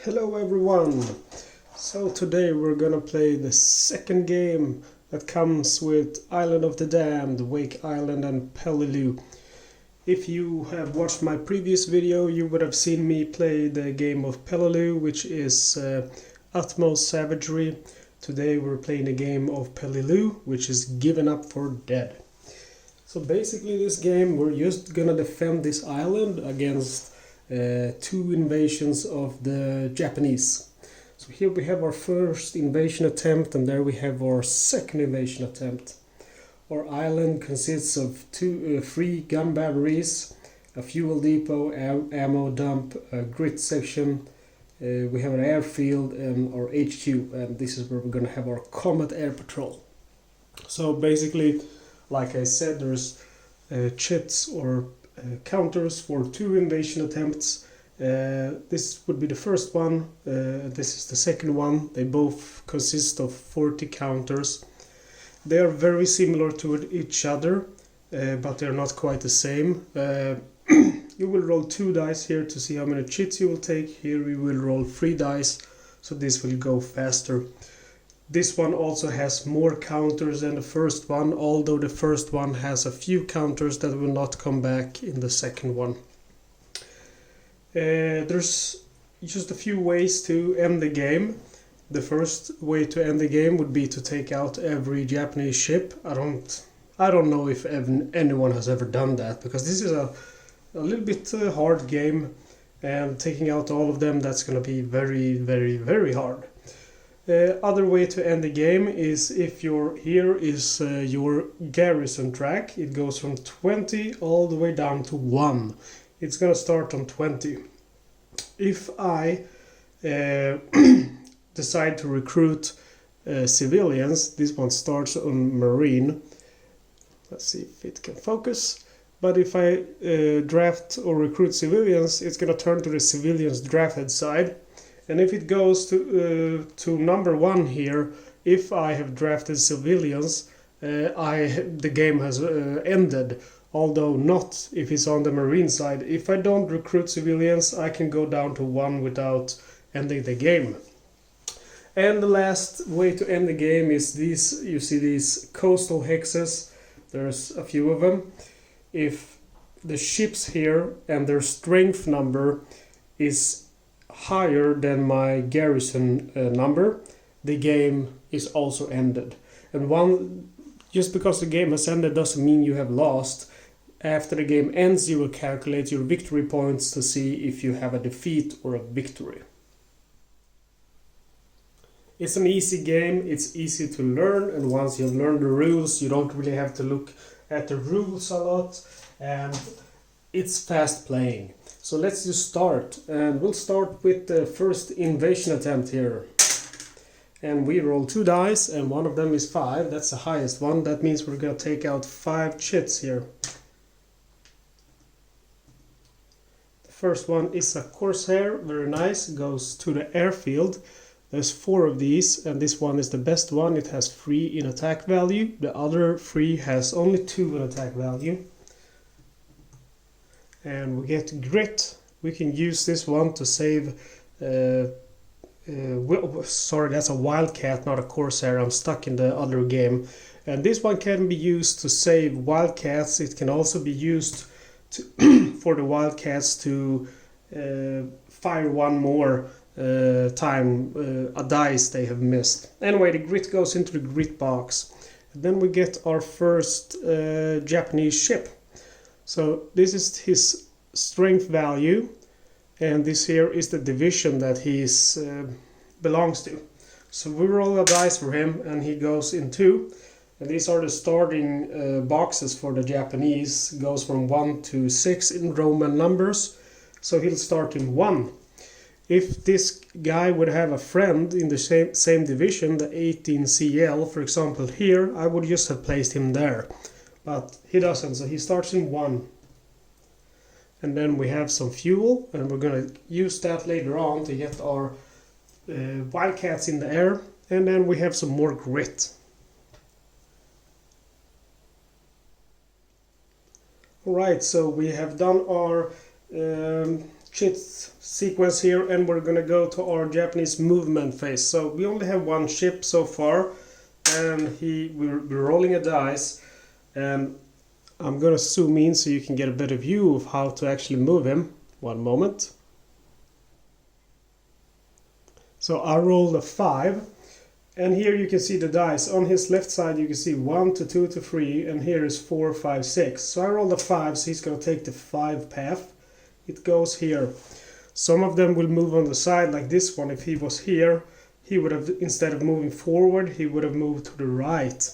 Hello everyone! So today we're gonna play the second game that comes with Island of the Damned, Wake Island and Peleliu. If you have watched my previous video, you would have seen me play the game of Peleliu, which is Utmost Savagery. Today we're playing a game of Peleliu, which is Given Up for Dead. So basically this game, we're just gonna defend this island against two invasions of the Japanese. So here we have our first invasion attempt, and there we have our second invasion attempt. Our island consists of three gun batteries, a fuel depot, ammo dump, a grit section. We have an airfield and our HQ, and this is where we're gonna have our combat air patrol. So basically, like I said, there's chits or counters for two invasion attempts. This would be the first one, this is the second one. They both consist of 40 counters. They are very similar to each other, but they're not quite the same. You will roll 2 dice here to see how many chits you will take. Here we will roll 3 dice, so this will go faster. This one also has more counters than the first one, although the first one has a few counters that will not come back in the second one. There's just a few ways to end the game. The first way to end the game would be to take out every Japanese ship. I don't know if anyone has ever done that, because this is a little bit hard game, and taking out all of them, that's going to be very, very, very hard. Other way to end the game is if here is your garrison track. It goes from 20 all the way down to 1. It's gonna start on 20. If I decide to recruit civilians, this one starts on Marine. Let's see if it can focus. But if I draft or recruit civilians, it's gonna turn to the civilians drafted side. And if it goes to number 1 here, if I have drafted civilians, the game has ended. Although not if it's on the Marine side. If I don't recruit civilians, I can go down to 1 without ending the game. And the last way to end the game is these. You see these coastal hexes. There's a few of them. If the ships here and their strength number is higher than my garrison number, the game is also ended. And just because the game has ended doesn't mean you have lost. After the game ends, you will calculate your victory points to see if you have a defeat or a victory. It's an easy game, it's easy to learn, and once you've learned the rules, you don't really have to look at the rules a lot, and it's fast playing. So let's just start, and we'll start with the first invasion attempt here. And we roll 2 dice, and one of them is 5. That's the highest one. That means we're gonna take out 5 chits here. The first one is a Corsair, very nice, goes to the airfield. There's 4 of these, and this one is the best one. It has 3 in attack value. The other 3 has only 2 in attack value. And we get grit. We can use this one to save sorry, that's a Wildcat, not a Corsair. I'm stuck in the other game. And this one can be used to save Wildcats. It can also be used for the Wildcats to fire one more time a dice they have missed. Anyway, the grit goes into the grit box. And then we get our first Japanese ship. So this is his strength value, and this here is the division that he belongs to. So we roll a dice for him, and he goes in 2. And these are the starting boxes for the Japanese. It goes from 1 to 6 in Roman numbers. So he'll start in 1. If this guy would have a friend in the same division, the 18 CL, for example here, I would just have placed him there. But he doesn't, so he starts in 1. And then we have some fuel, and we're going to use that later on to get our Wildcats in the air. And then we have some more grit. Alright, so we have done our chit sequence here, and we're gonna go to our Japanese movement phase. So we only have one ship so far, and we're rolling a dice, and I'm gonna zoom in so you can get a better view of how to actually move him. One moment. So I rolled a 5, and here you can see the dice. On his left side you can see 1 to 2 to 3, and here is 4, 5, 6. So I rolled a 5, so he's gonna take the 5 path. It goes here. Some of them will move on the side, like this one. If he was here, he would have, instead of moving forward, he would have moved to the right.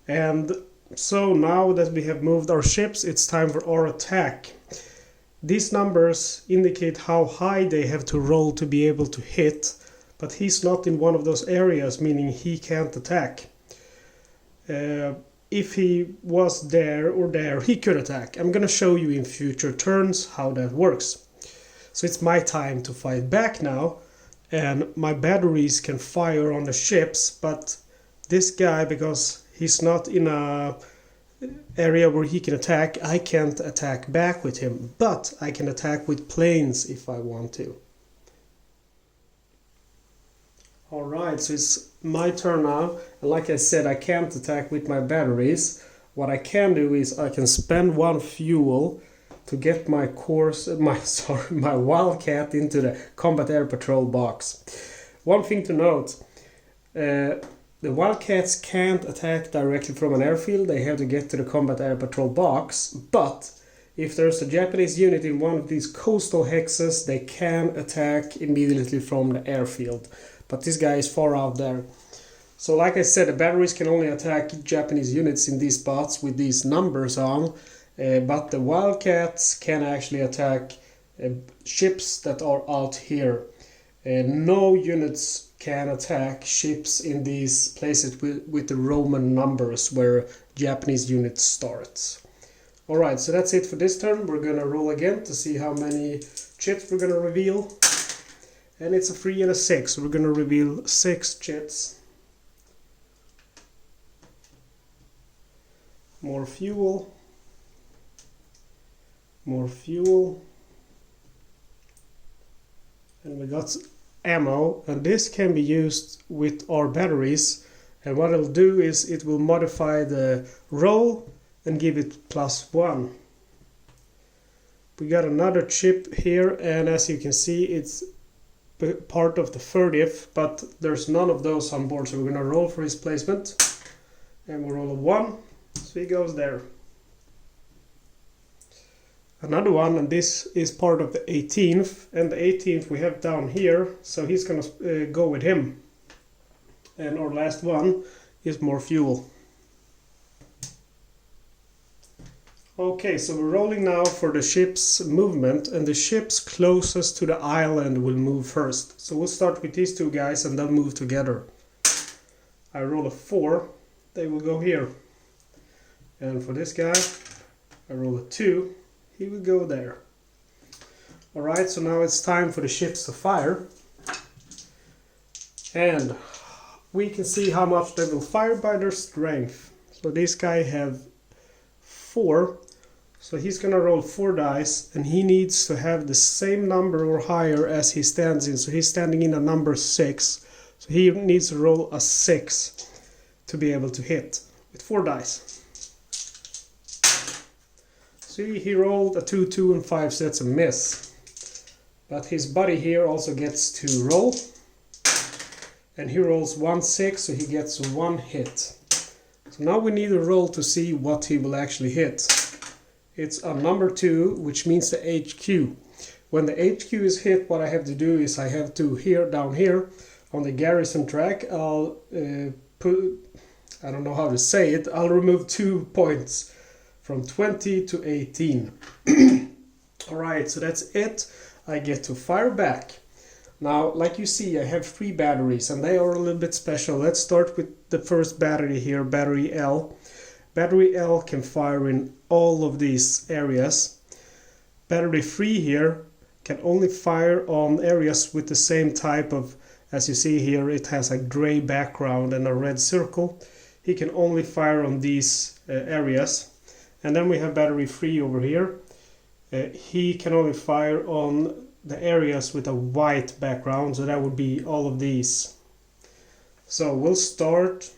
And so now that we have moved our ships, it's time for our attack. These numbers indicate how high they have to roll to be able to hit, but he's not in one of those areas, meaning he can't attack. If he was there or there, he could attack. I'm gonna show you in future turns how that works. So it's my time to fight back now, and my batteries can fire on the ships, but this guy, because he's not in a area where he can attack, I can't attack back with him, but I can attack with planes if I want to. Alright, so it's my turn now, and like I said, I can't attack with my batteries. What I can do is I can spend 1 fuel to get my Wildcat into the Combat Air Patrol box. One thing to note, the Wildcats can't attack directly from an airfield, they have to get to the Combat Air Patrol box, but if there's a Japanese unit in one of these coastal hexes, they can attack immediately from the airfield. But this guy is far out there. So like I said, the batteries can only attack Japanese units in these spots with these numbers on, but the Wildcats can actually attack ships that are out here. No units can attack ships in these places with the Roman numbers where Japanese units start. Alright, so that's it for this turn. We're gonna roll again to see how many chits we're gonna reveal. And it's a 3 and a 6, so we're gonna reveal 6 chits. More fuel. More fuel. And we got ammo, and this can be used with our batteries, and what it'll do is it will modify the roll and give it +1. We got another chip here, and as you can see it's part of the 30th, but there's none of those on board, so we're gonna roll for his placement, and we'll roll a 1, so he goes there. Another one, and this is part of the 18th, and the 18th we have down here, so he's gonna go with him. And our last one is more fuel. Okay, so we're rolling now for the ship's movement, and the ships closest to the island will move first. So we'll start with these two guys and they'll move together. I roll a 4, they will go here. And for this guy, I roll a 2. He will go there. Alright, so now it's time for the ships to fire. And we can see how much they will fire by their strength. So this guy have 4. So he's gonna roll 4 dice, and he needs to have the same number or higher as he stands in. So he's standing in a number 6. So he needs to roll a 6 to be able to hit with 4 dice. See, he rolled a 2, 2, and 5, so that's a miss. But his buddy here also gets to roll. And he rolls 1, 6, so he gets 1 hit. So now we need a roll to see what he will actually hit. It's a number 2, which means the HQ. When the HQ is hit, what I have to do is I have to, down here, on the garrison track, I'll I don't know how to say it, I'll remove 2 points. From 20 to 18. Alright, so that's it. I get to fire back. Now, like you see, I have 3 batteries, and they are a little bit special. Let's start with the first battery here, battery L. Battery L can fire in all of these areas. Battery 3 here can only fire on areas with the same type of, as you see here, it has a gray background and a red circle. He can only fire on these areas. And then we have battery 3 over here. he can only fire on the areas with a white background, so that would be all of these. So we'll start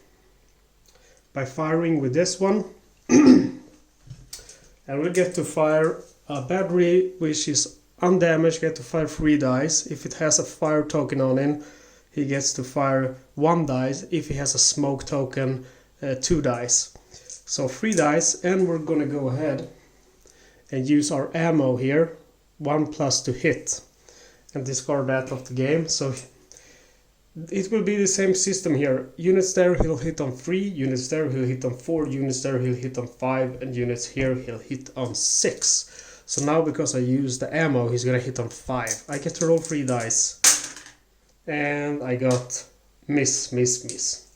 by firing with this one. And we'll get to fire a battery which is undamaged, get to fire 3 dice. If it has a fire token on it, he gets to fire 1 dice. If he has a smoke token, 2 dice. So 3 dice, and we're gonna go ahead and use our ammo here, 1+ to hit, and discard that of the game. So it will be the same system here. Units there he'll hit on 3, units there he'll hit on 4, units there he'll hit on 5, and units here he'll hit on 6. So now because I used the ammo, he's gonna hit on 5. I get to roll 3 dice. And I got miss, miss, miss.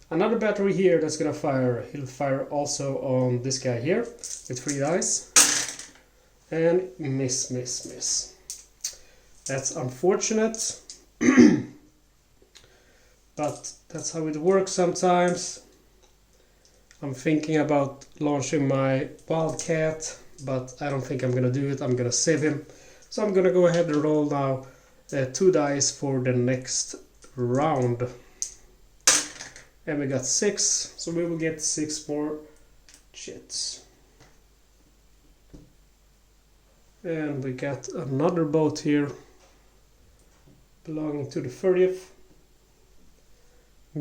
Another battery here that's gonna fire. He'll fire also on this guy here with 3 dice. And miss, miss, miss. That's unfortunate. But that's how it works sometimes. I'm thinking about launching my Wildcat, but I don't think I'm gonna do it. I'm gonna save him. So I'm gonna go ahead and roll now 2 dice for the next round. And we got 6, so we will get 6 more chits. And we got another boat here belonging to the 30th.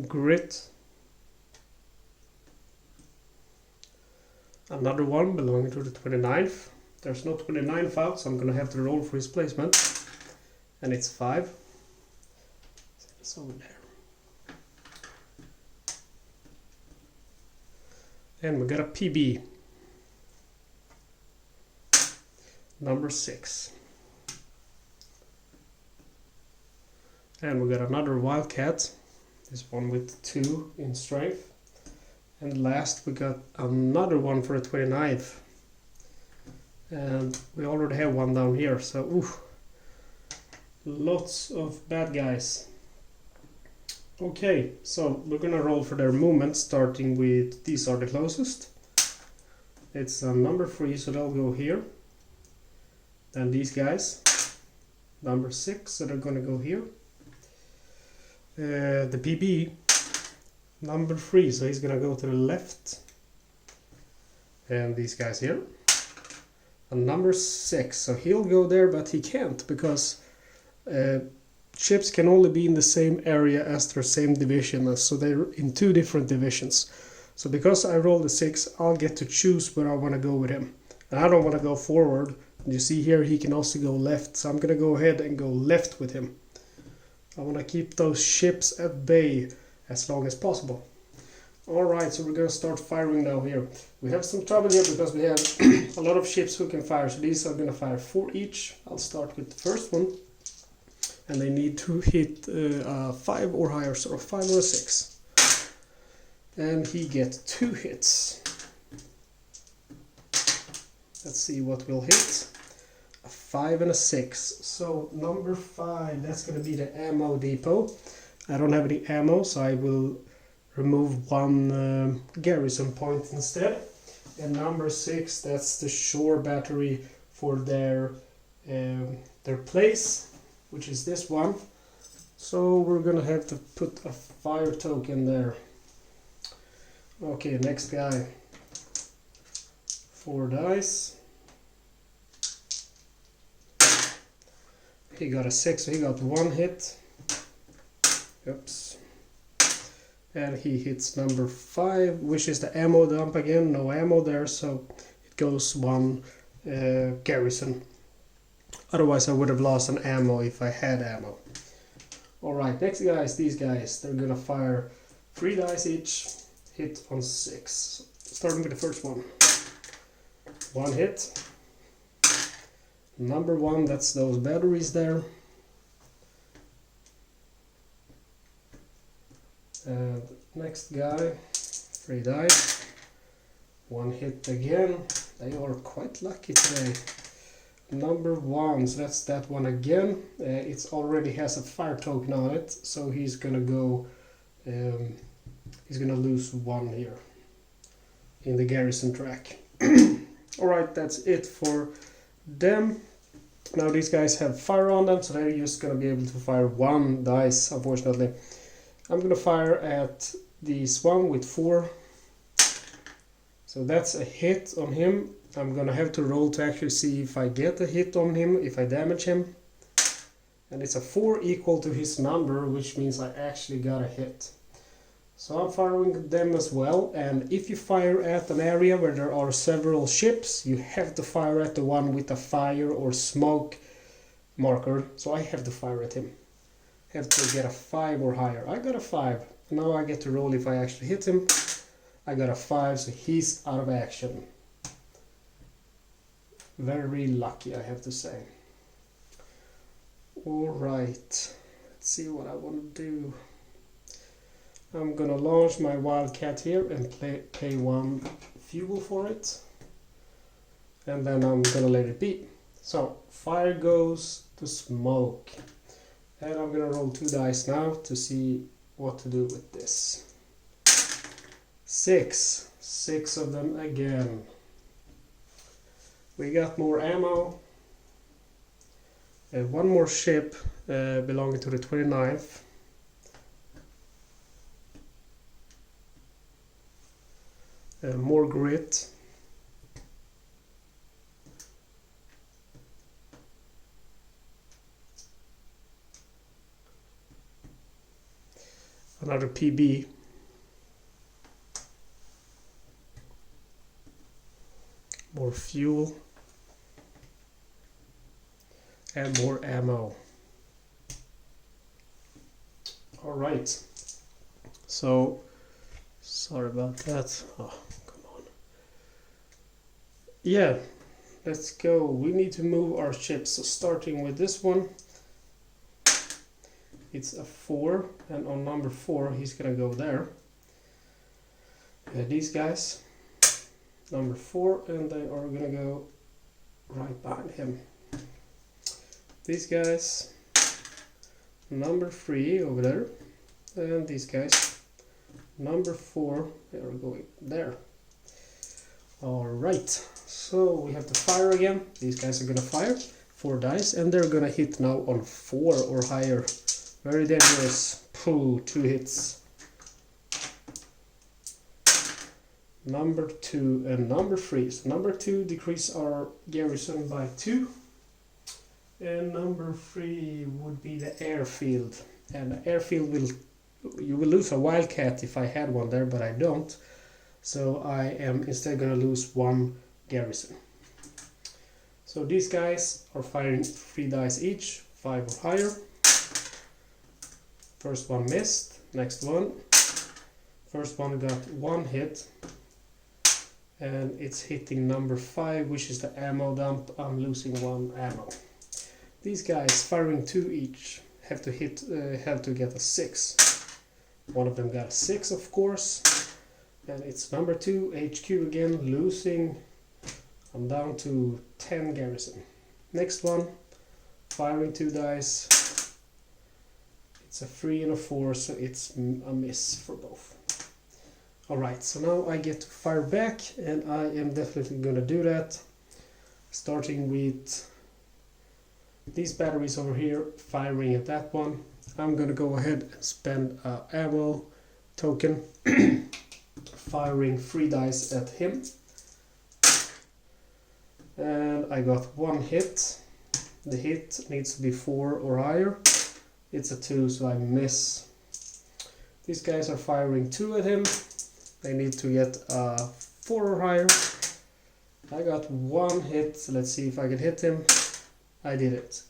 Grit. Another one belonging to the 29th. There's no 29th out, so I'm gonna have to roll for his placement. And it's 5. It's over there. And we got a PB. Number 6. And we got another Wildcat. This one with 2 in strength. And last we got another one for the 29th. And we already have one down here, so ooh, lots of bad guys. Okay, so we're gonna roll for their movement, starting with these are the closest. It's number 3, so they'll go here. Then these guys, number 6, so they're gonna go here. The PB, number 3, so he's gonna go to the left. And these guys here. And number 6, so he'll go there, but he can't because ships can only be in the same area as their same division, so they're in 2 different divisions. So because I rolled a 6, I'll get to choose where I want to go with him. And I don't want to go forward. You see here he can also go left, so I'm gonna go ahead and go left with him. I want to keep those ships at bay as long as possible. Alright, so we're gonna start firing now here. We have some trouble here because we have a lot of ships who can fire, so these are gonna fire 4 each. I'll start with the first one. And they need to hit 5 or higher, so a 5 or a 6. And he gets 2 hits. Let's see what will hit. A 5 and a 6. So number 5, that's going to be the ammo depot. I don't have any ammo, so I will remove 1 garrison point instead. And number 6, that's the shore battery for their place, which is this one. So we're going to have to put a fire token there. Okay, next guy. 4 dice. He got a 6, so he got 1 hit. Oops. And he hits number 5, which is the ammo dump again. No ammo there, so it goes 1 garrison. Otherwise I would have lost an ammo if I had ammo. Alright, next guys, these guys. They're gonna fire 3 dice each. Hit on 6. Starting with the first one. 1 hit. Number 1, that's those batteries there. And next guy, 3 dice. 1 hit again. They are quite lucky today. Number 1, so that's that one again. It already has a fire token on it, so he's gonna go. He's gonna lose 1 here in the garrison track. Alright, that's it for them. Now these guys have fire on them, so they're just gonna be able to fire one dice, unfortunately. I'm gonna fire at this one with 4. So that's a hit on him. I'm gonna have to roll to actually see if I get a hit on him, if I damage him. And it's a 4 equal to his number, which means I actually got a hit. So I'm firing them as well, and if you fire at an area where there are several ships, you have to fire at the one with a fire or smoke marker. So I have to fire at him. Have to get a 5 or higher. I got a 5. Now I get to roll if I actually hit him. I got a 5, so he's out of action. Very lucky, I have to say. Alright, let's see what I want to do. I'm gonna launch my wildcat here and pay 1 fuel for it. And then I'm gonna let it be. So, fire goes to smoke. And I'm gonna roll 2 dice now to see what to do with this. 6. 6 of them again. We got more ammo. One more ship belonging to the 29th. More grit. Another PB. More fuel. And more ammo. Alright. So, sorry about that. Oh, come on. Yeah, let's go. We need to move our ships. So starting with this one. It's a 4, and on number 4 he's gonna go there. These guys, number 4, and they are gonna go right behind him. These guys, number 3 over there, and these guys, number 4, they are going there. Alright, so we have to fire again. These guys are gonna fire 4 dice, and they're gonna hit now on 4 or higher. Very dangerous. Pooh, 2 hits. Number 2 and number 3. So number 2 decrease our garrison by 2. And number 3 would be the airfield. And the airfield you will lose a wildcat if I had one there, but I don't. So I am instead gonna lose 1 garrison. So these guys are firing 3 dice each, 5 or higher. First one missed, next one. First one got 1 hit. And it's hitting number 5, which is the ammo dump. I'm losing 1 ammo. These guys firing 2 each have to get a 6. One of them got a 6, of course. And it's number 2, HQ again, losing. I'm down to 10 garrison. Next one, firing 2 dice. It's a 3 and a 4, so it's a miss for both. Alright, so now I get to fire back, and I am definitely gonna do that. Starting with these batteries over here, firing at that one. I'm gonna go ahead and spend an ammo token, firing 3 dice at him. And I got 1 hit. The hit needs to be 4 or higher. It's a 2, so I miss. These guys are firing 2 at him. They need to get a 4 or higher. I got 1 hit, so let's see if I can hit him. I did it.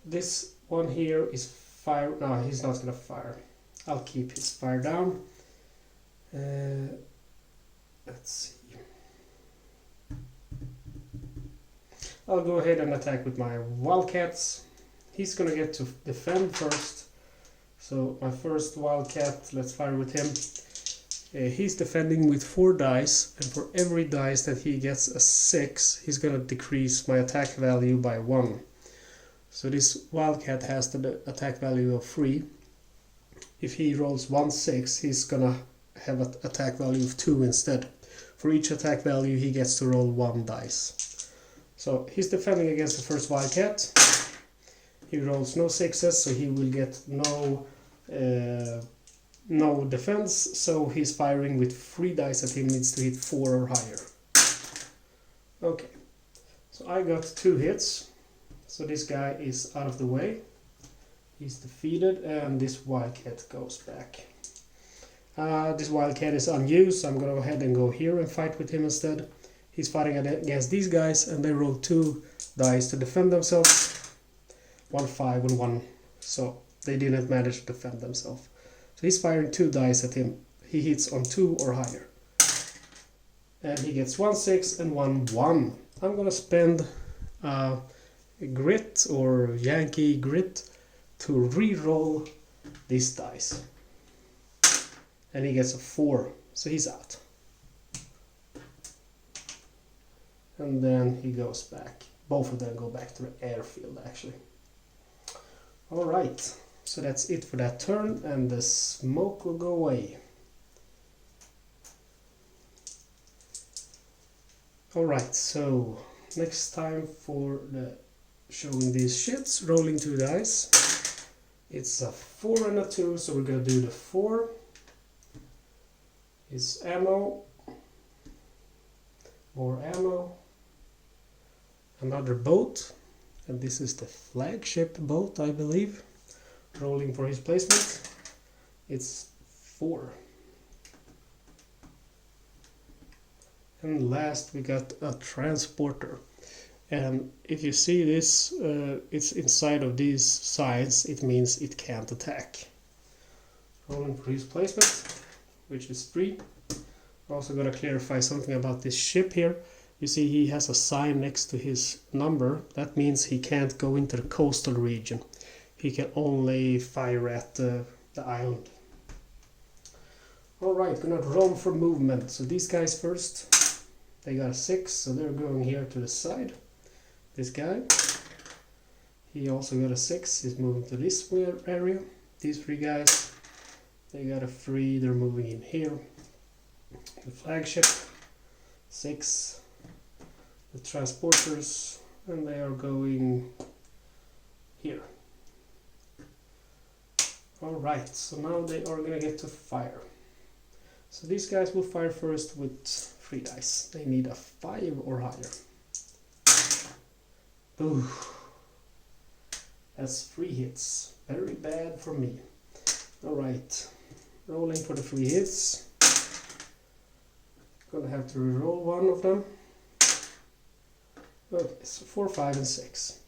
This one here is fire. No, he's not gonna fire. I'll keep his fire down. Let's see. I'll go ahead and attack with my wildcats. He's gonna get to defend first. So my first wildcat, let's fire with him. He's defending with 4 dice, and for every dice that he gets a 6, he's gonna decrease my attack value by 1. So this wildcat has the attack value of 3. If he rolls 1 6, he's gonna have an attack value of 2 instead, For each attack value he gets to roll 1 dice. So he's defending against the first wildcat. He rolls no 6s, so he will get no defense, so he's firing with 3 dice at him, needs to hit 4 or higher. Okay, so I got 2 hits, so this guy is out of the way. He's defeated, and this wildcat goes back. This wildcat is unused, so I'm gonna go ahead and go here and fight with him instead. He's fighting against these guys, and they roll 2 dice to defend themselves. 1 5 and 1, so they didn't manage to defend themselves. So he's firing 2 dice at him. He hits on 2 or higher. And he gets 1 6 and 1 1. I'm gonna spend grit or Yankee grit to re-roll these dice. And he gets a 4, so he's out. And then he goes back. Both of them go back to the airfield, actually. Alright, so that's it for that turn, and the smoke will go away. Alright, so next time for the showing these shits, rolling 2 dice. It's a 4 and a 2, so we're gonna do the 4. Is ammo, more ammo, another boat, and this is the flagship boat, I believe. Rolling for his placement, it's 4. And last we got a transporter, and if you see this, it's inside of these signs, it means it can't attack. Rolling for his placement, which is 3. Also gotta clarify something about this ship here. You see he has a sign next to his number. That means he can't go into the coastal region. He can only fire at the island. Alright, gonna roll for movement. So these guys first. They got a 6, so they're going here to the side. This guy, he also got a 6, he's moving to this area. These 3 guys, they got a 3, they're moving in here. The flagship, 6. The transporters, and they are going here. Alright, so now they are gonna get to fire. So these guys will fire first with 3 dice. They need a 5 or higher. Ooh, that's 3 hits. Very bad for me. Alright, rolling for the 3 hits. Gonna have to reroll one of them. Okay, so 4, 5 and 6.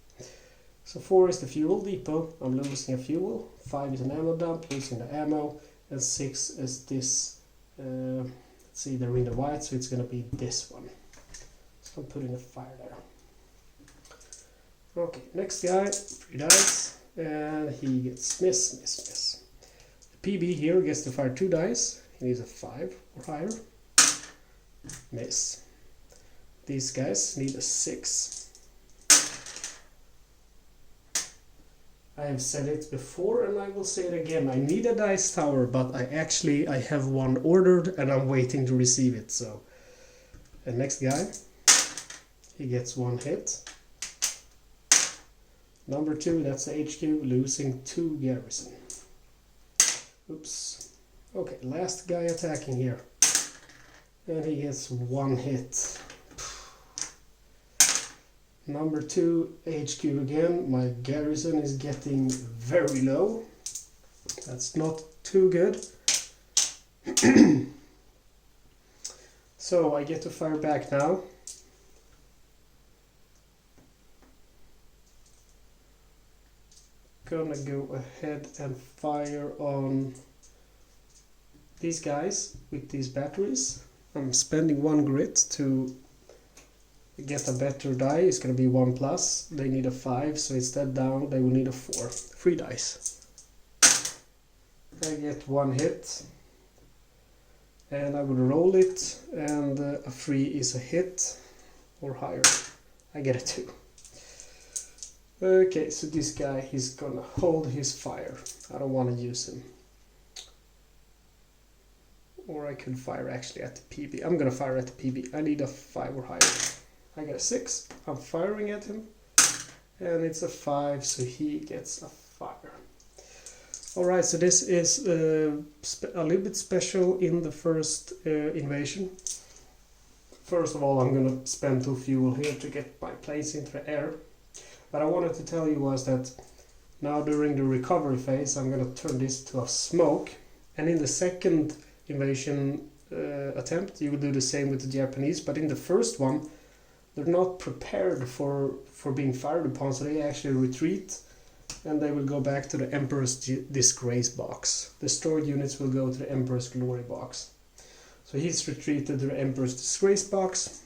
So 4 is the fuel depot. I'm losing a fuel. 5 is an ammo dump, losing the ammo. And 6 is this. Let's see, they're in the white, so it's gonna be this one. So I'm putting a fire there. Okay, next guy, 3 dice, and he gets miss. The PB here gets to fire 2 dice. He needs a 5 or higher. Miss. These guys need a 6. I have said it before and I will say it again. I need a dice tower, but I have one ordered and I'm waiting to receive it. So, and next guy, he gets 1 hit. Number 2, that's the HQ, losing 2 garrison. Oops. Okay, last guy attacking here. And he gets 1 hit. Number 2, HQ again. My garrison is getting very low. That's not too good. So I get to fire back now. Gonna go ahead and fire on these guys with these batteries. I'm spending 1 grit to get a better die. It's gonna be 1 plus. They need a 5, so instead down they will need a 4. 3 dice. I get 1 hit, and I will roll it, and a 3 is a hit or higher. I get a 2. Okay, so this guy, he's gonna hold his fire. I don't want to use him. or I could fire actually at the PB. I'm gonna fire at the PB. I need a 5 or higher. I got a 6. I'm firing at him, and it's a 5, so he gets a fire. Alright, so this is a little bit special in the first invasion. First of all, I'm gonna spend 2 fuel here to get my planes into the air. But I wanted to tell you was that now during the recovery phase, I'm gonna turn this to a smoke. And in the second invasion attempt, you will do the same with the Japanese. But in the first one, they're not prepared for being fired upon, so they actually retreat. And they will go back to the Emperor's Disgrace box. The stored units will go to the Emperor's Glory box. So he's retreated to the Emperor's Disgrace box.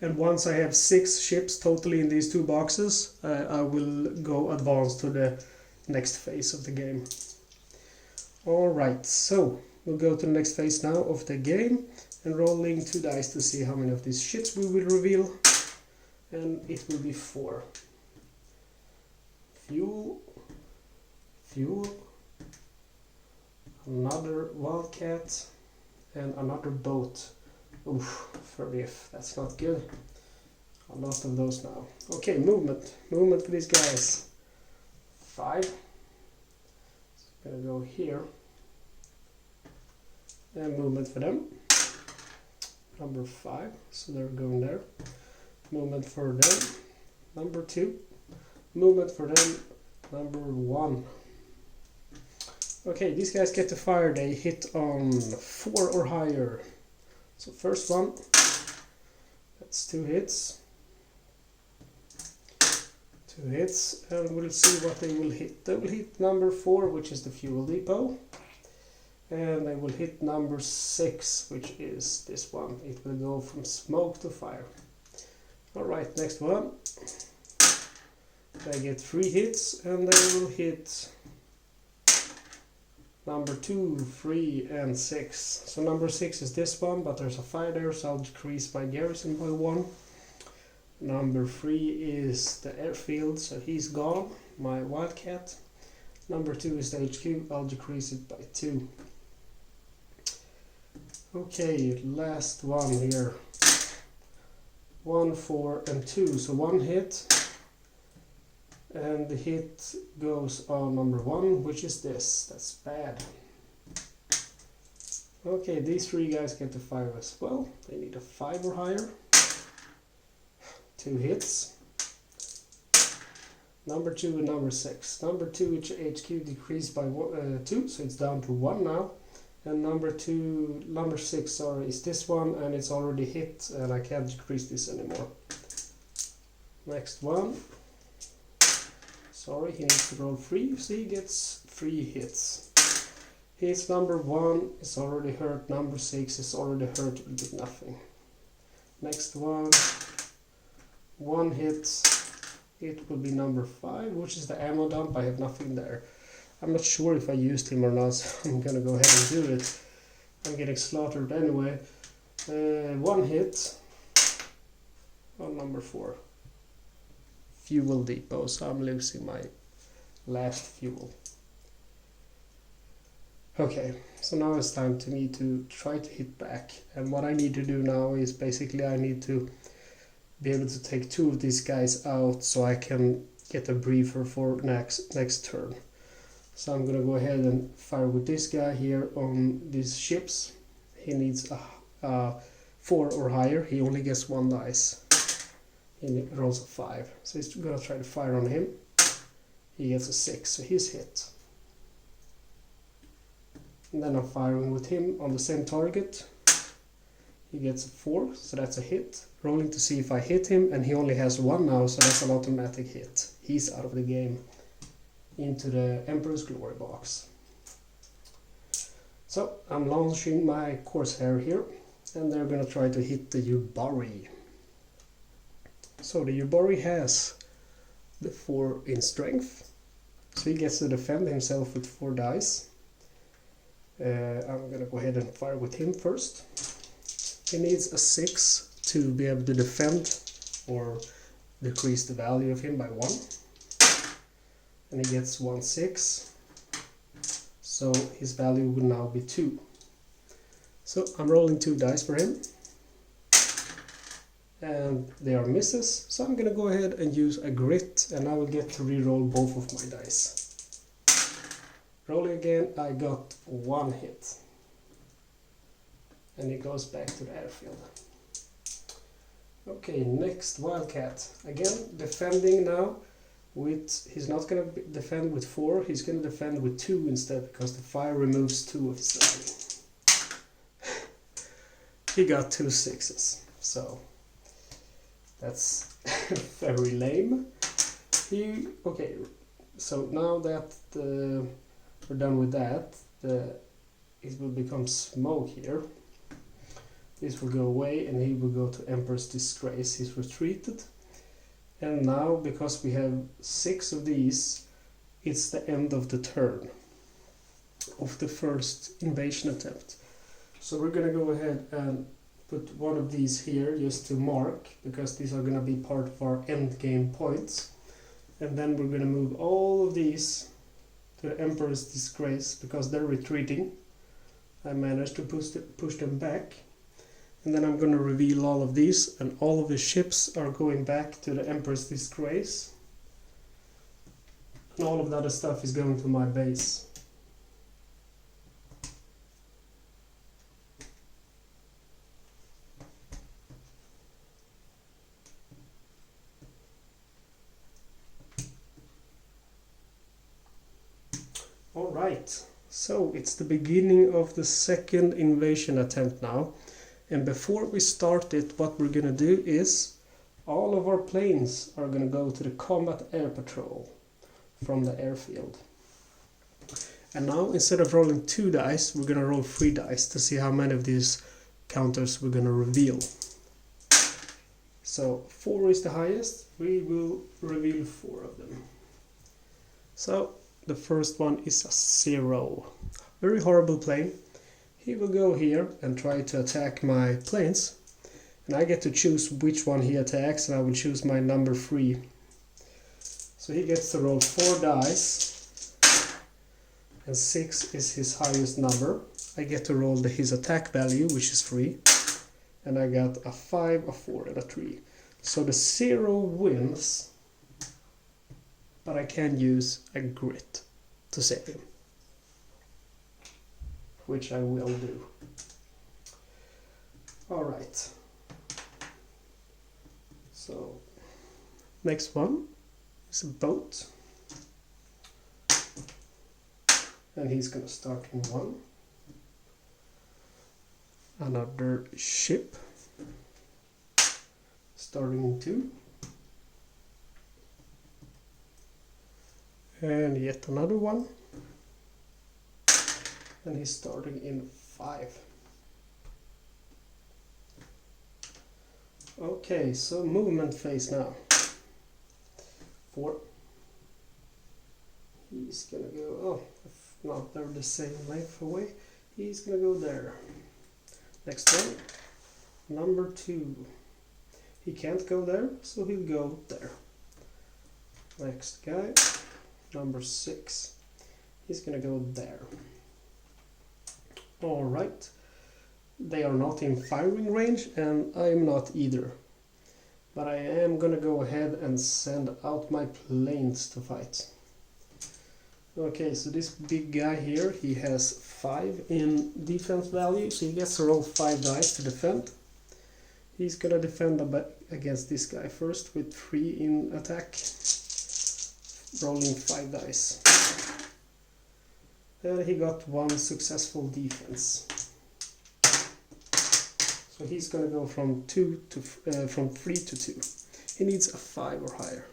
And once I have 6 ships totally in these 2 boxes, I will go advance to the next phase of the game. Alright, so we'll go to the next phase now of the game and rolling 2 dice to see how many of these ships we will reveal. And it will be 4. Fuel, another Wildcat, and another boat. Oof, 30th, that's not good. A lot of those now. Okay, movement for these guys. 5. So I'm gonna go here. And movement for them. Number 5, so they're going there. Movement for them. Number 2. Movement for them, number 1. Okay, these guys get to fire. They hit on 4 or higher. So first one, that's 2 hits. 2 hits, and we'll see what they will hit. They will hit number 4, which is the fuel depot. And they will hit number 6, which is this one. It will go from smoke to fire. Alright, next one. They get 3 hits, and they will hit number 2, 3, and 6. So number 6 is this one, but there's a fire there, so I'll decrease my garrison by 1. Number 3 is the airfield, so he's gone, my Wildcat. Number 2 is the HQ, I'll decrease it by 2. Okay, last one here. 1, 4, and 2, so 1 hit. And the hit goes on number 1, which is this. That's bad. Okay, these 3 guys get to fire as well. They need a 5 or higher. 2 hits. Number 2 and number 6. Number 2 HQ decreased by 2, so it's down to 1 now. And number 6, sorry, is this one, and it's already hit, and I can't decrease this anymore. Next one. Sorry, he needs to roll 3, so he gets 3 hits. Hits number 1 is already hurt, number 6 is already hurt, will do nothing. Next one, 1 hit, it will be number 5, which is the ammo dump. I have nothing there. I'm not sure if I used him or not, so I'm gonna go ahead and do it. I'm getting slaughtered anyway. 1 hit on number 4. Fuel depot, so I'm losing my last fuel. Okay, so now it's time to me to try to hit back, and what I need to do now is basically I need to be able to take 2 of these guys out so I can get a briefer for next turn. So I'm gonna go ahead and fire with this guy here on these ships. He needs a 4 or higher. He only gets 1 dice. He rolls a 5, so he's gonna try to fire on him. He gets a 6, so he's hit. And then I'm firing with him on the same target. He gets a 4, so that's a hit. Rolling to see if I hit him, and he only has 1 now, so that's an automatic hit. He's out of the game. Into the Emperor's Glory box. So I'm launching my Corsair here, and they're gonna try to hit the Yubari. So the Yubari has the 4 in strength, so he gets to defend himself with 4 dice. I'm gonna go ahead and fire with him first. He needs a 6 to be able to defend or decrease the value of him by 1. And he gets 1 6, so his value will now be 2. So I'm rolling 2 dice for him. And they are misses, so I'm gonna go ahead and use a grit, and I will get to re-roll both of my dice. Rolling again, I got 1 hit. And he goes back to the airfield. Okay, next Wildcat. Again, defending now with... He's not gonna defend with 4, he's gonna defend with 2 instead, because the fire removes 2 of his value. He got 2 6s, so... That's very lame. Okay, so now that we're done with that, it will become smoke here. This will go away and he will go to Emperor's Disgrace. He's retreated. And now, because we have 6 of these, it's the end of the turn of the first invasion attempt. So we're gonna go ahead and put one of these here just to mark, because these are going to be part of our endgame points. And then we're going to move all of these to the Emperor's Disgrace, because they're retreating. I managed to push them back. And then I'm going to reveal all of these, and all of the ships are going back to the Emperor's Disgrace. And all of the other stuff is going to my base. Alright, so it's the beginning of the second invasion attempt now, and before we start it, what we're gonna do is all of our planes are gonna go to the combat air patrol from the airfield. And now, instead of rolling 2 dice, we're gonna roll 3 dice to see how many of these counters we're gonna reveal. So 4 is the highest, we will reveal 4 of them. So the first one is a 0. Very horrible plane. He will go here and try to attack my planes. And I get to choose which one he attacks, and I will choose my number 3. So he gets to roll 4 dice. And 6 is his highest number. I get to roll his attack value, which is 3. And I got a 5, a 4, and a 3. So the 0 wins. But I can use a grit to save him, which I will do. Alright, so next one is a boat, and he's gonna start in 1. Another ship, starting in 2. And yet another one, and he's starting in 5. Okay, so movement phase now. 4. He's gonna go, oh, no, they're the same length away. He's gonna go there. Next one, number 2. He can't go there, so he'll go there. Next guy. Number 6, he's gonna go there. Alright, they are not in firing range, and I'm not either. But I am gonna go ahead and send out my planes to fight. Okay, so this big guy here, he has 5 in defense value, so he gets to roll 5 dice to defend. He's gonna defend against this guy first with 3 in attack. Rolling 5 dice. And he got 1 successful defense. So he's gonna go from 3 to 2. He needs a 5 or higher.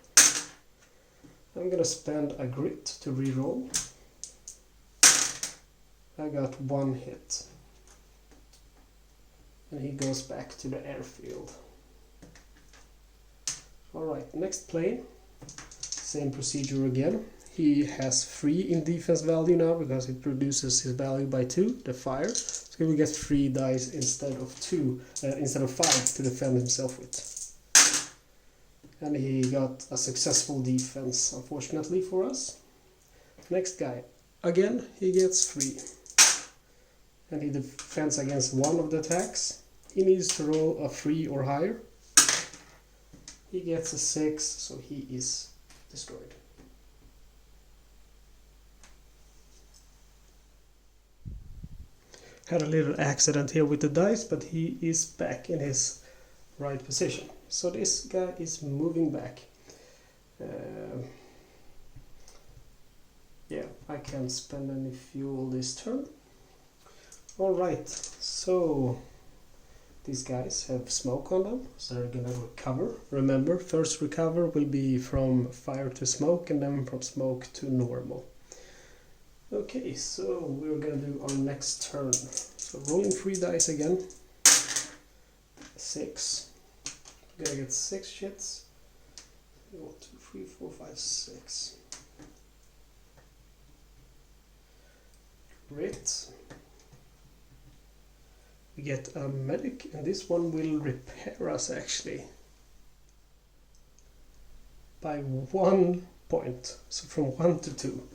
I'm gonna spend a grit to reroll. I got 1 hit. And he goes back to the airfield. Alright, next plane. Same procedure again. He has 3 in defense value now, because it reduces his value by 2, the fire. So he will get 3 dice instead of 5 to defend himself with. And he got a successful defense, unfortunately for us. Next guy. Again, he gets 3. and he defends against one of the attacks. He needs to roll a 3 or higher. He gets a 6, so he is destroyed. Had a little accident here with the dice, but he is back in his right position. So this guy is moving back. Yeah, I can't spend any fuel this turn. Alright, so these guys have smoke on them, so they're gonna recover. Remember, first recover will be from fire to smoke and then from smoke to normal. Okay, so we're gonna do our next turn. So rolling 3 dice again. 6. We're gonna get 6 shits. 1, 2, 3, 4, 5, 6. Great. We get a medic, and this one will repair us actually by 1 point, so from 1 to 2.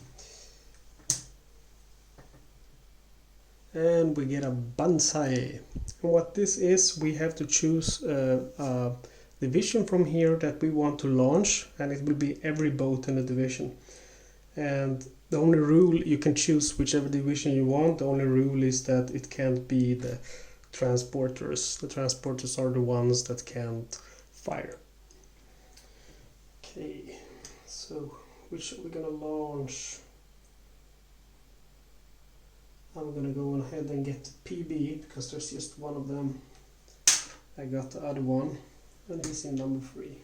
And we get a Banzai. And what this is, we have to choose a division from here that we want to launch, and it will be every boat in the division. And the only rule, you can choose whichever division you want. The only rule is that it can't be the transporters. The transporters are the ones that can't fire. Okay, so which are we gonna launch? I'm gonna go ahead and get PB because there's just one of them. I got the other one, and he's in number 3.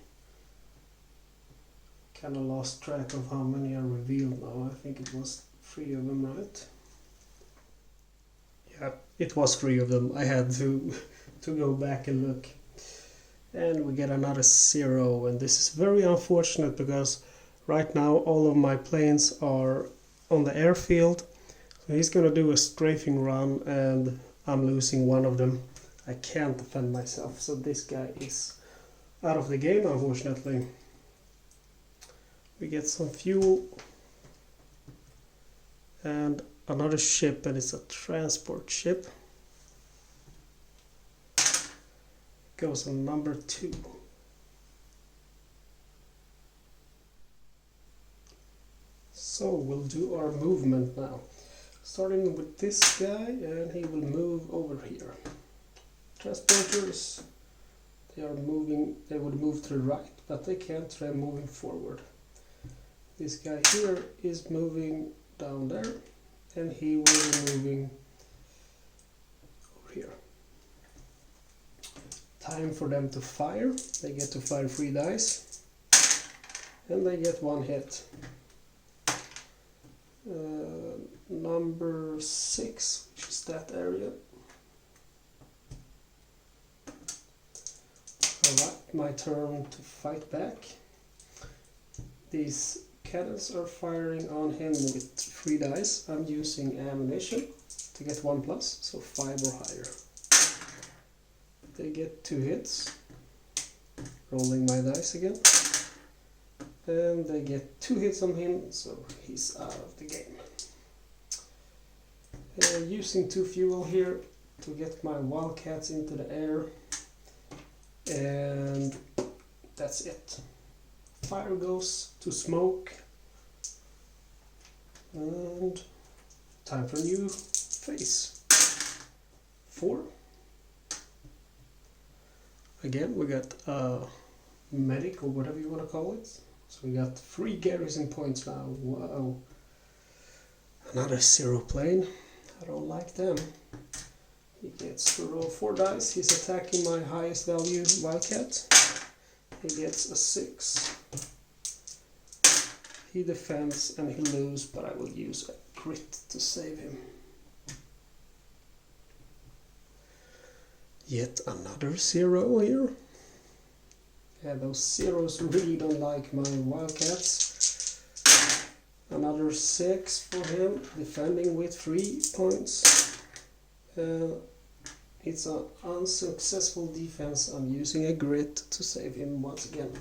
Kinda lost track of how many are revealed now. I think it was 3 of them, right? Yeah, it was 3 of them. I had to go back and look. And we get another 0, and this is very unfortunate because right now all of my planes are on the airfield. So he's gonna do a strafing run and I'm losing one of them. I can't defend myself, so this guy is out of the game, unfortunately. We get some fuel and another ship, and it's a transport ship. Goes on number 2. So we'll do our movement now. Starting with this guy, and he will move over here. Transporters, they are moving, they would move to the right, but they can't, try moving forward. This guy here is moving down there, and he will be moving over here. Time for them to fire. They get to fire 3 dice, and they get 1 hit. Number 6, which is that area. Alright, my turn to fight back. These cannons are firing on him with 3 dice. I'm using ammunition to get 1+, so 5 or higher. They get 2 hits. Rolling my dice again. And they get 2 hits on him, so he's out of the game. Using 2 fuel here to get my wildcats into the air, and that's it. Fire goes to smoke, and time for a new phase. 4. Again, we got a medic, or whatever you want to call it. So we got 3 garrison points now. Wow. Another 0 plane. I don't like them. He gets to roll 4 dice. He's attacking my highest value wildcat. He gets a 6. He defends and he loses, but I will use a crit to save him. Yet another 0 here. Yeah, those 0s really don't like my wildcats. Another 6 for him, defending with 3 points. It's an unsuccessful defense. I'm using a grit to save him once again.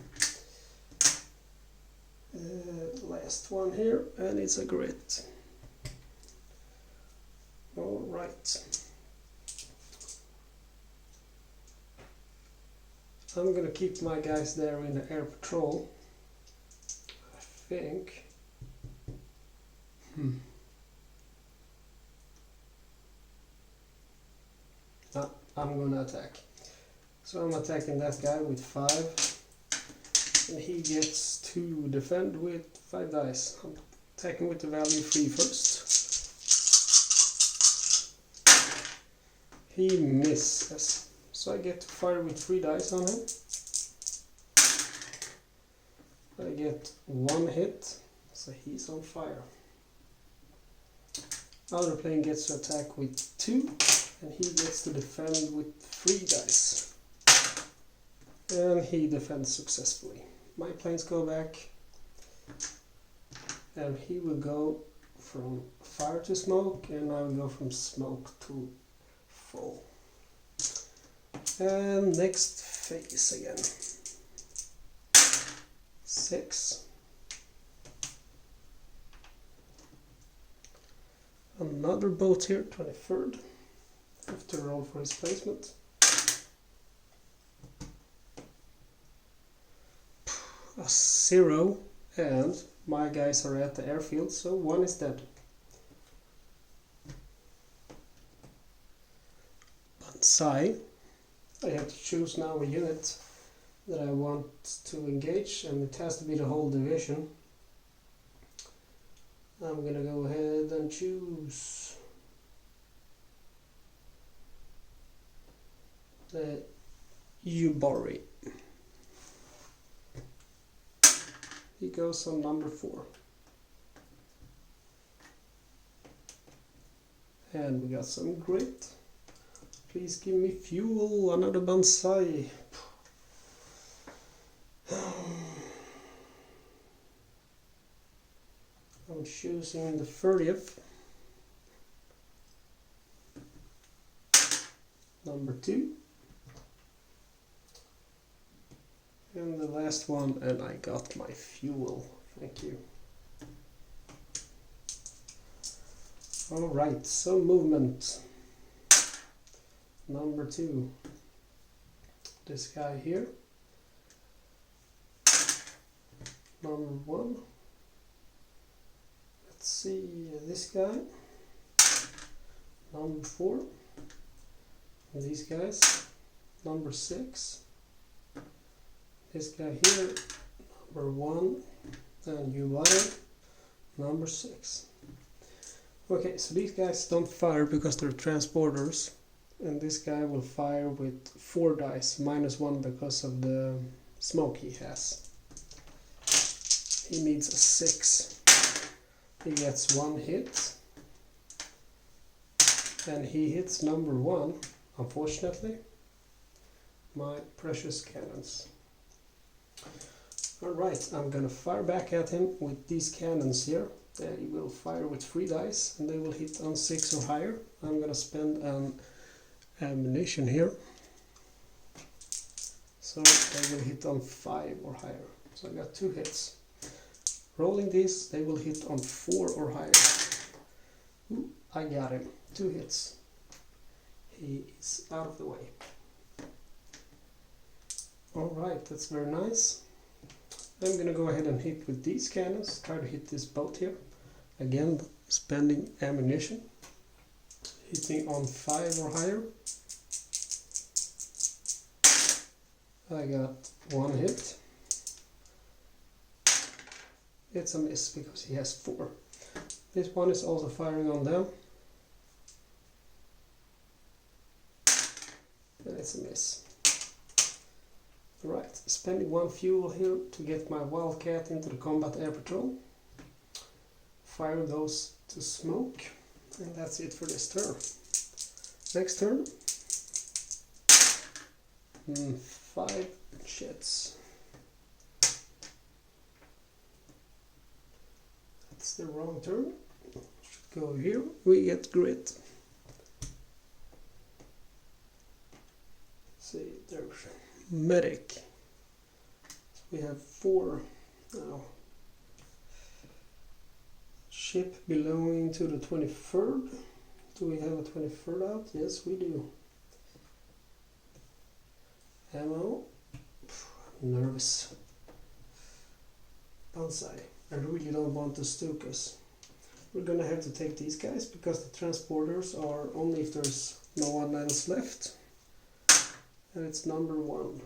Last one here, and it's a grit. Alright. I'm gonna keep my guys there in the air patrol. I think. I'm gonna attack. So I'm attacking that guy with 5. And he gets to defend with 5 dice. I'm attacking with the value 3 first. He misses. So I get to fire with 3 dice on him. I get 1 hit. So he's on fire. Other plane gets to attack with 2. And he gets to defend with 3 dice. And he defends successfully. My planes go back. And he will go from fire to smoke. And I will go from smoke to full. And next phase again. 6. Another boat here, 23rd. Have to roll for his placement. A 0, and my guys are at the airfield, so 1 is dead. Banzai. I have to choose now a unit that I want to engage, and it has to be the whole division. I'm gonna go ahead and choose the Ubori. He goes on number 4. And we got some grit. Please give me fuel, another Banzai. I'm choosing the 30th. Number 2. And the last one, and I got my fuel. Thank you. Alright, so movement. Number 2. This guy here. Number 1. Let's see, this guy. Number 4. And these guys. Number 6. This guy here, number 1, and UI, number 6. Okay, so these guys don't fire because they're transporters, and this guy will fire with 4 dice, -1 because of the smoke he has. He needs a 6. He gets 1 hit, and he hits number 1, unfortunately. My precious cannons. Alright, I'm gonna fire back at him with these cannons here. He will fire with 3 dice and they will hit on 6 or higher. I'm gonna spend an ammunition here. So they will hit on 5 or higher. So I got 2 hits. Rolling these, they will hit on 4 or higher. Ooh, I got him. 2 hits. He is out of the way. Alright, that's very nice. I'm gonna go ahead and hit with these cannons, try to hit this boat here. Again, spending ammunition. Hitting on 5 or higher. I got 1 hit. It's a miss because he has 4. This one is also firing on them. And it's a miss. Right, spending 1 fuel here to get my Wildcat into the combat air patrol. Fire those to smoke, and that's it for this turn. Next turn. 5 jets. That's the wrong turn. Should go here. We get grit. Let's see, there's medic. So we have 4 now. Ship belonging to the 23rd. Do we have a 23rd out? Yes, we do. Ammo. nervous. Banzai. I really don't want the Stukas. We're gonna have to take these guys because the transporters are only if there's no one else left. And it's number 1.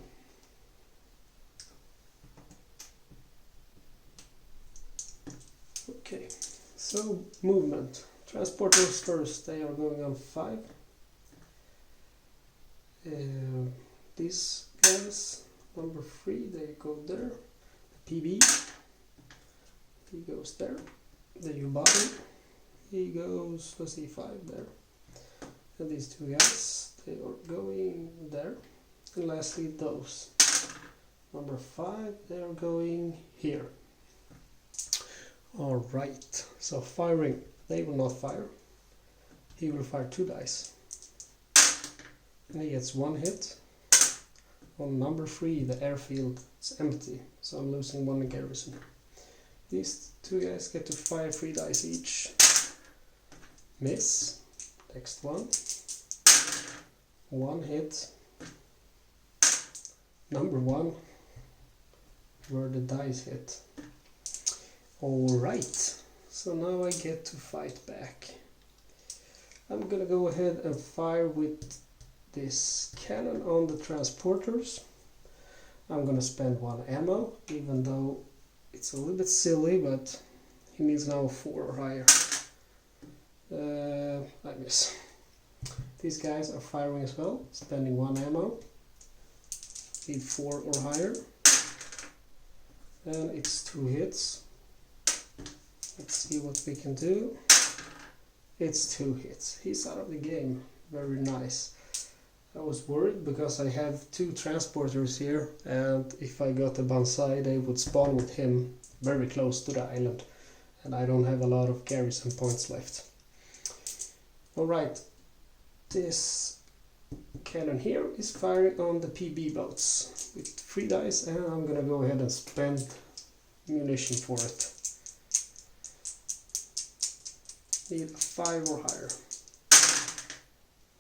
Okay, so movement. Transporters first, they are going on 5. These guys, number 3, they go there. The PB, he goes there. The U-body, he goes, let's see, 5 there. And these 2 guys, they are going there. And lastly, those. Number 5, they are going here. Alright, so firing, they will not fire. He will fire 2 dice. And he gets 1 hit. On number 3, the airfield is empty, so I'm losing 1 garrison. These 2 guys get to fire 3 dice each. Miss. Next one. 1 hit. Number 1, where the dice hit. Alright, so now I get to fight back. I'm gonna go ahead and fire with this cannon on the transporters. I'm gonna spend 1 ammo, even though it's a little bit silly, but he needs now 4 or higher. I miss. These guys are firing as well, spending 1 ammo. Need 4 or higher. And it's 2 hits. Let's see what we can do. It's 2 hits. He's out of the game. Very nice. I was worried because I have 2 transporters here, and if I got a Banzai they would spawn with him very close to the island, and I don't have a lot of garrison points left. Alright, this cannon here is firing on the PB boats with 3 dice, and I'm gonna go ahead and spend munition for it. Need a 5 or higher.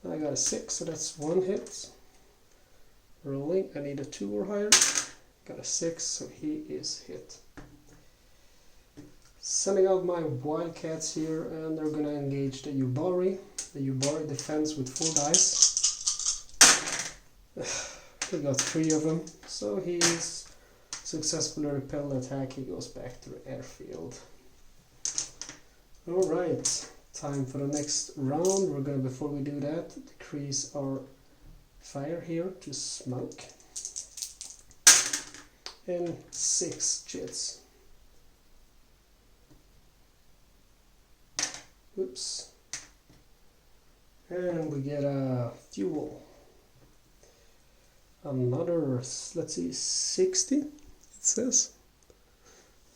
I got a 6, so that's 1 hit. Rolling, I need a 2 or higher. Got a 6, so he is hit. Sending out my wildcats here, and they're gonna engage the Yubari. The Yubari defends with 4 dice. We got 3 of them, so he's successfully repelled the attack. He goes back to the airfield. Alright, time for the next round. We're gonna, before we do that, decrease our fire here to smoke. And 6 jets. Oops. And we get a fuel. Another, let's see, 60 it says.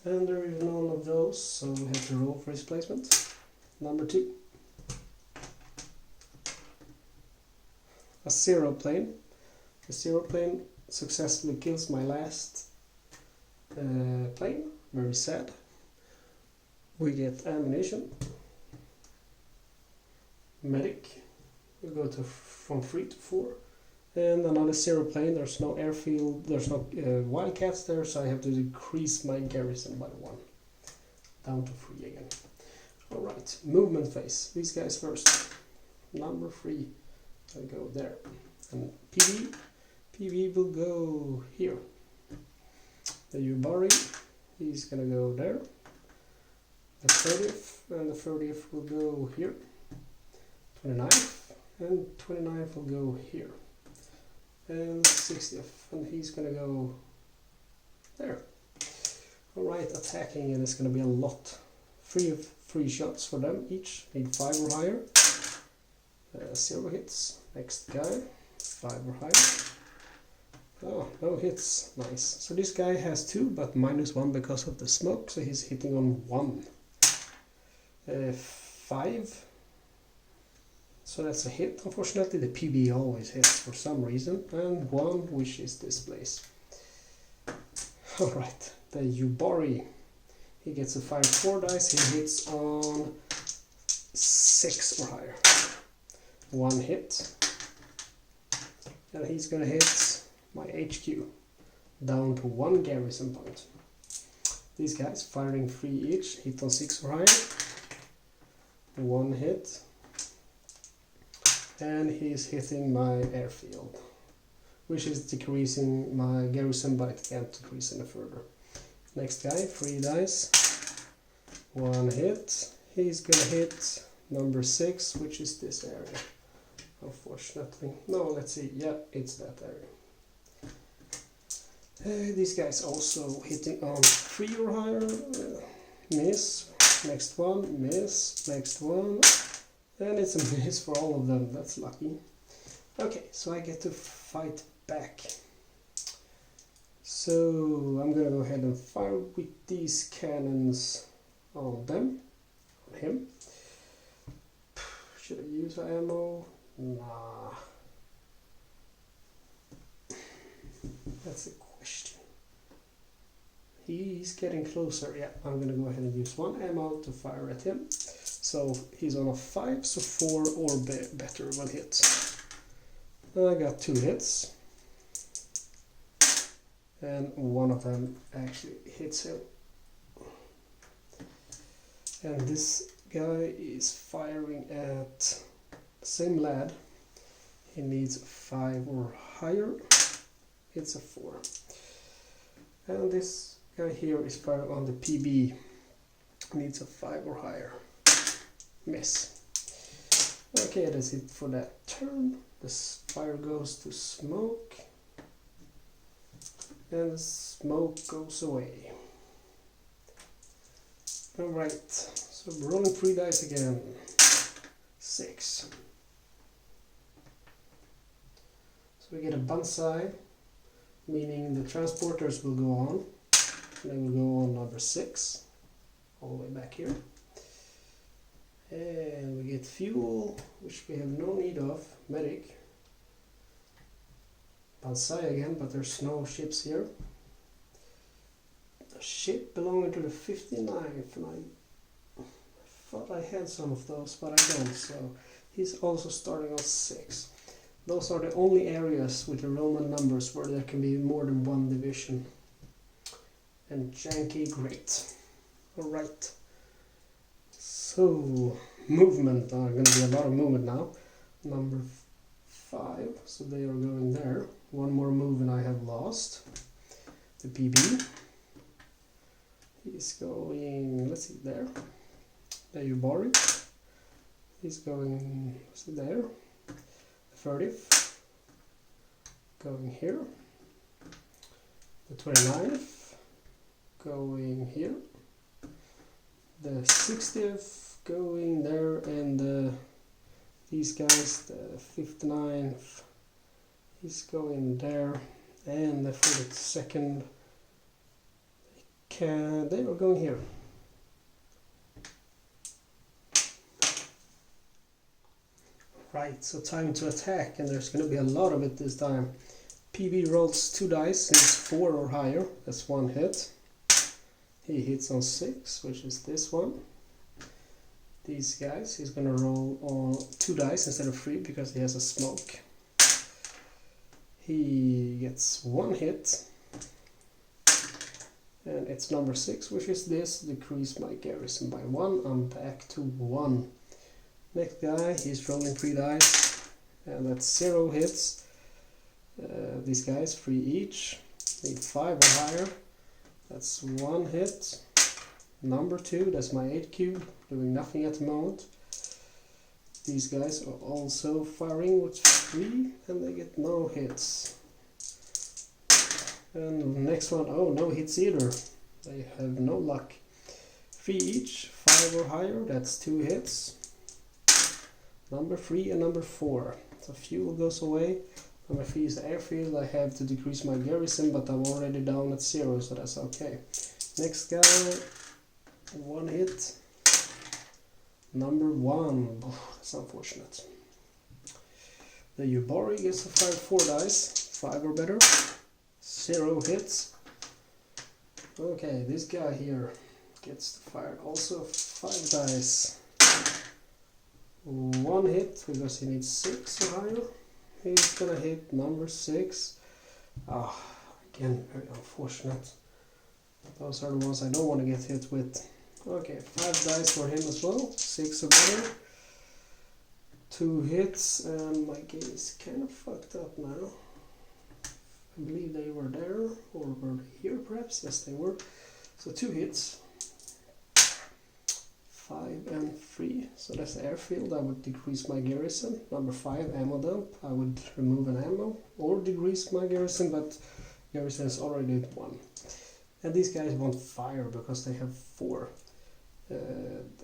And there is none of those, so we have to roll for his placement. Number 2. A 0 plane. The 0 plane successfully kills my last plane. Very sad. We get ammunition. Medic. We go to from 3 to 4. And another 0 plane. There's no airfield, there's no wildcats there, so I have to decrease my garrison by 1. Down to 3 again. Alright, movement phase. These guys first. Number 3. I go there. And PB will go here. The Yubari, he's gonna go there. The 30th, and the 30th will go here. 29th, and 29th will go here. And 60th, and he's gonna go there. Alright, attacking, and it's gonna be a lot. 3 shots for them each. Need 5 or higher. 0 hits. Next guy, 5 or higher. Oh, no hits. Nice. So this guy has 2, but -1 because of the smoke, so he's hitting on 1. 5. So that's a hit. Unfortunately, the PB always hits for some reason. And 1, which is this place. Alright, the Yubari. He gets a fire 4 dice. He hits on 6 or higher. 1 hit. And he's gonna hit my HQ. down to 1 garrison point. These guys firing 3 each, hit on 6 or higher, 1 hit, and he's hitting my airfield, which is decreasing my garrison, but it can't decrease any further. Next guy, 3 dice, 1 hit, he's gonna hit number 6, which is this area, unfortunately. No, let's see, yeah, it's that area. These guys also hitting on 3 or higher, miss, next one, miss, next one, and it's a miss for all of them, that's lucky. Okay, so I get to fight back. So I'm gonna go ahead and fire with these cannons on them, on him. Should I use ammo? Nah. That's a question. He's getting closer. Yeah, I'm gonna go ahead and use 1 ammo to fire at him. So he's on a 5, so 4 or better will hit. I got 2 hits. And one of them actually hits him. And this guy is firing at the same lad. He needs 5 or higher. It's a 4. And this guy here is firing on the PB. Needs a 5 or higher. Miss. Okay, that's it for that turn. The fire goes to smoke. And the smoke goes away. Alright, so rolling 3 dice again. 6. So we get a banzai, meaning the transporters will go on. They will go on number 6, all the way back here. And we get fuel, which we have no need of, medic. Banzai again, but there's no ships here. A ship belonging to the 59th, and I thought I had some of those, but I don't, so he's also starting on 6. Those are the only areas with the Roman numbers where there can be more than 1 division. And janky, great. Alright. So, movement, going to be a lot of movement now. Number 5, so they are going there. 1 more move and I have lost. The PB. He's going, let's see, there. There you borrow. He's going, see there. The 30th. Going here. The 29th. Going here. The 60th going there, and these guys, the 59th, he's going there, and the 42nd, they are going here. Right, so time to attack, and there's going to be a lot of it this time. PB rolls 2 dice, needs 4 or higher, that's 1 hit. He hits on 6, which is this one. These guys, he's gonna roll on 2 dice instead of 3 because he has a smoke. He gets 1 hit. And it's number 6, which is this. Decrease my garrison by 1. I'm back to 1. Next guy, he's rolling 3 dice. And that's 0 hits. These guys, 3 each. Need 5 or higher. That's 1 hit. Number 2, that's my 8 cube, doing nothing at the moment. These guys are also firing with 3, and they get no hits. And the next one, oh, no hits either. They have no luck. 3 each, 5 or higher, that's 2 hits. Number 3 and number 4. So fuel goes away. Number 3 is the airfield. I have to decrease my garrison, but I'm already down at 0, so that's okay. Next guy, 1 hit. Number 1. That's unfortunate. The Yubari gets to fire 4 dice, 5 or better. 0 hits. Okay, this guy here gets to fire also 5 dice. 1 hit because he needs 6 or higher. He's gonna hit number 6. I Again, very unfortunate. Those are the ones I don't want to get hit with. Okay, 5 dice for him as well. 6 or better. 2 hits, and my game is kind of fucked up now. I believe they were there, or were they here perhaps? Yes, they were. So 2 hits. 5 and 3. So that's the airfield. I would decrease my garrison. Number 5, ammo dump. I would remove an ammo or decrease my garrison, but garrison is already at 1. And these guys want fire because they have 4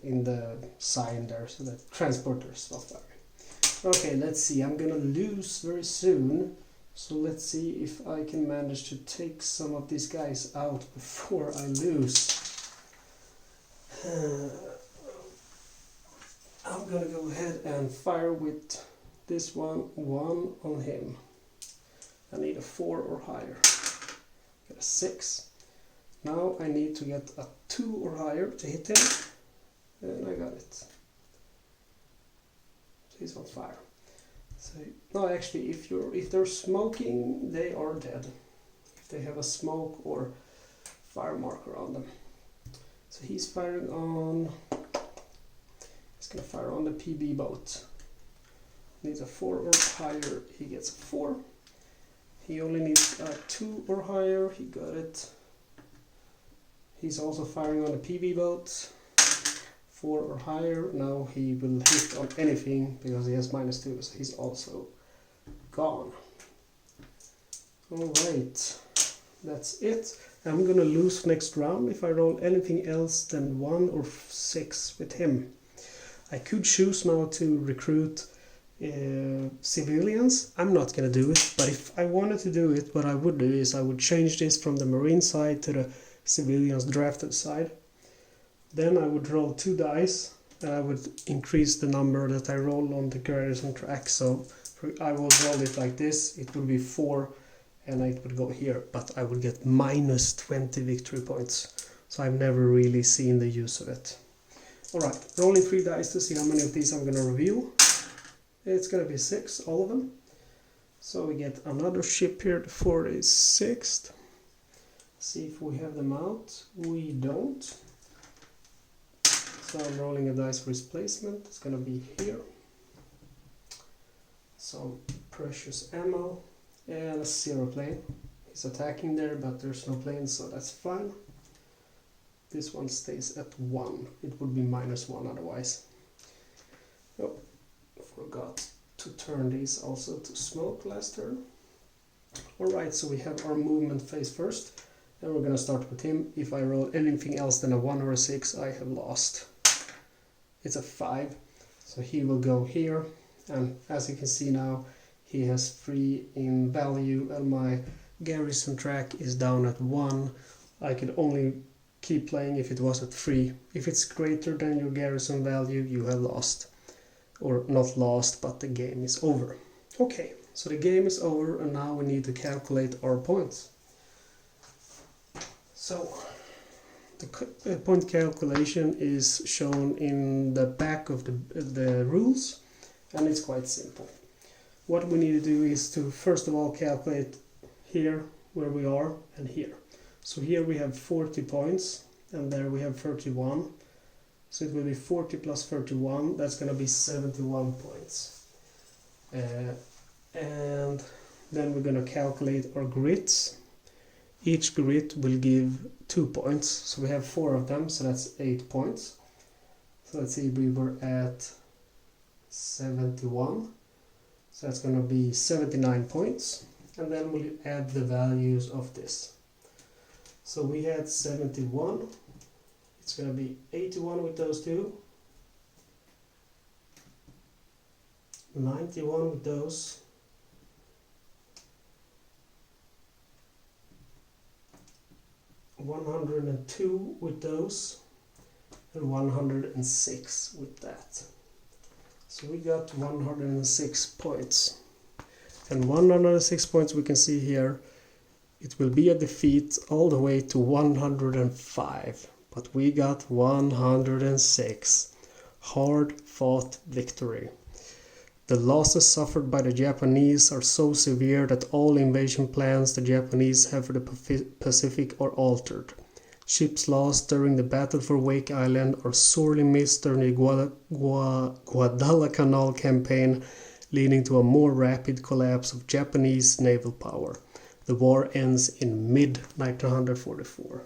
in the sign there, so that transporters not firing. Okay, let's see. I'm gonna lose very soon. So let's see if I can manage to take some of these guys out before I lose. I'm gonna go ahead and fire with this one on him. I need a 4 or higher. Got a 6. Now I need to get a 2 or higher to hit him. And I got it. So he's on fire. So, no, actually, if they're smoking, they are dead. If they have a smoke or fire marker on them. So he's firing on. He's gonna fire on the PB boat. Needs a 4 or higher. He gets a 4. He only needs a 2 or higher. He got it. He's also firing on the PB boat. 4 or higher. Now he will hit on anything because he has -2, so he's also gone. Alright, that's it. I'm gonna lose next round if I roll anything else than 1 or 6 with him. I could choose now to recruit civilians. I'm not gonna do it, but if I wanted to do it, what I would do is I would change this from the marine side to the civilians drafted side. Then I would roll 2 dice and I would increase the number that I roll on the garrison track. So I will roll it like this. It would be 4 and it would go here, but I would get -20 victory points. So I've never really seen the use of it. Alright, rolling 3 dice to see how many of these I'm going to reveal. It's going to be 6, all of them. So we get another ship here, the 46th. See if we have them out. We don't. So I'm rolling a dice for his placement. It's going to be here. Some precious ammo and a 0 plane. He's attacking there, but there's no plane, so that's fine. This one stays at 1. It would be -1 otherwise. Oh, forgot to turn these also to smoke last turn. Alright, so we have our movement phase first. And we're going to start with him. If I roll anything else than a 1 or a 6, I have lost. It's a 5. So he will go here. And as you can see now, he has 3 in value. And my garrison track is down at 1. I could only keep playing if it was at 3. If it's greater than your garrison value, you have lost. Or not lost, but the game is over. Okay, so the game is over and now we need to calculate our points. So the point calculation is shown in the back of the rules, and it's quite simple. What we need to do is to first of all calculate here where we are and here. So here we have 40 points and there we have 31. So it will be 40 plus 31, that's going to be 71 points. And then we're going to calculate our grids. Each grid will give 2 points, so we have 4 of them, so that's 8 points. So let's see, we were at 71, so that's going to be 79 points, and then we'll add the values of this. So we had 71, it's going to be 81 with those two, 91 with those, 102 with those, and 106 with that. So we got 106 points. And 106 points we can see here, it will be a defeat all the way to 105. But we got 106. Hard fought victory. The losses suffered by the Japanese are so severe that all invasion plans the Japanese have for the Pacific are altered. Ships lost during the battle for Wake Island are sorely missed during the Guadalcanal campaign, leading to a more rapid collapse of Japanese naval power. The war ends in mid-1944.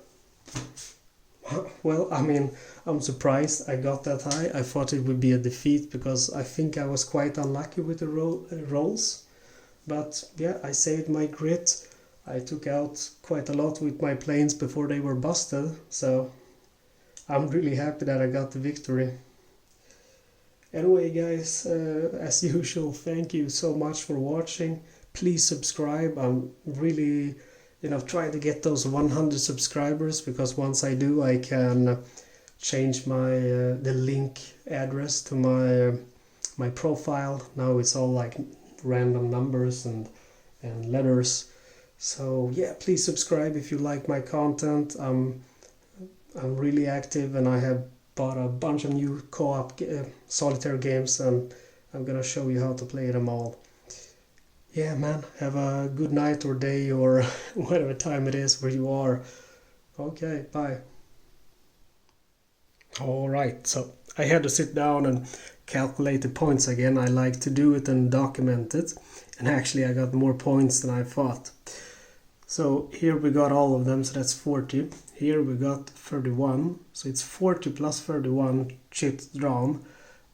Well, I mean, I'm surprised I got that high. I thought it would be a defeat because I think I was quite unlucky with the rolls. But yeah, I saved my grit. I took out quite a lot with my planes before they were busted. So I'm really happy that I got the victory. Anyway, guys, as usual, thank you so much for watching. Please subscribe. I'm really trying to get those 100 subscribers, because once I do, I can change my the link address to my profile. Now it's all like random numbers and letters. So yeah, please subscribe if you like my content. I'm really active, and I have bought a bunch of new co-op solitaire games, and I'm gonna show you how to play them all. Yeah, man, have a good night or day or whatever time it is where you are. Okay, bye. Alright, so I had to sit down and calculate the points again. I like to do it and document it. And actually I got more points than I thought. So here we got all of them, so that's 40. Here we got 31. So it's 40 plus 31 chips drawn.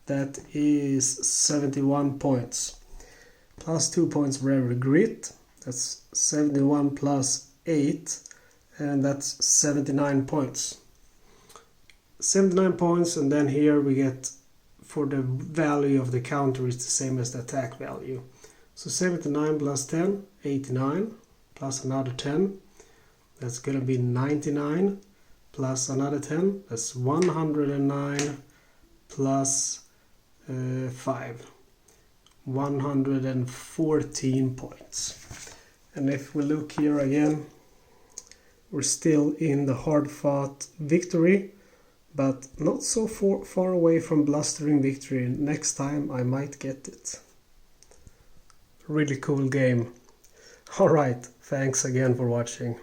That is 71 points. Plus 2 points for every grit. That's 71 plus 8. And that's 79 points. 79 points, and then here we get, for the value of the counter, is the same as the attack value. So 79 plus 10, 89, plus another 10, that's gonna be 99, plus another 10, that's 109, plus 5, 114 points. And if we look here again, we're still in the hard-fought victory, but not so far away from blustering victory. Next time I might get it. Really cool game. Alright, thanks again for watching.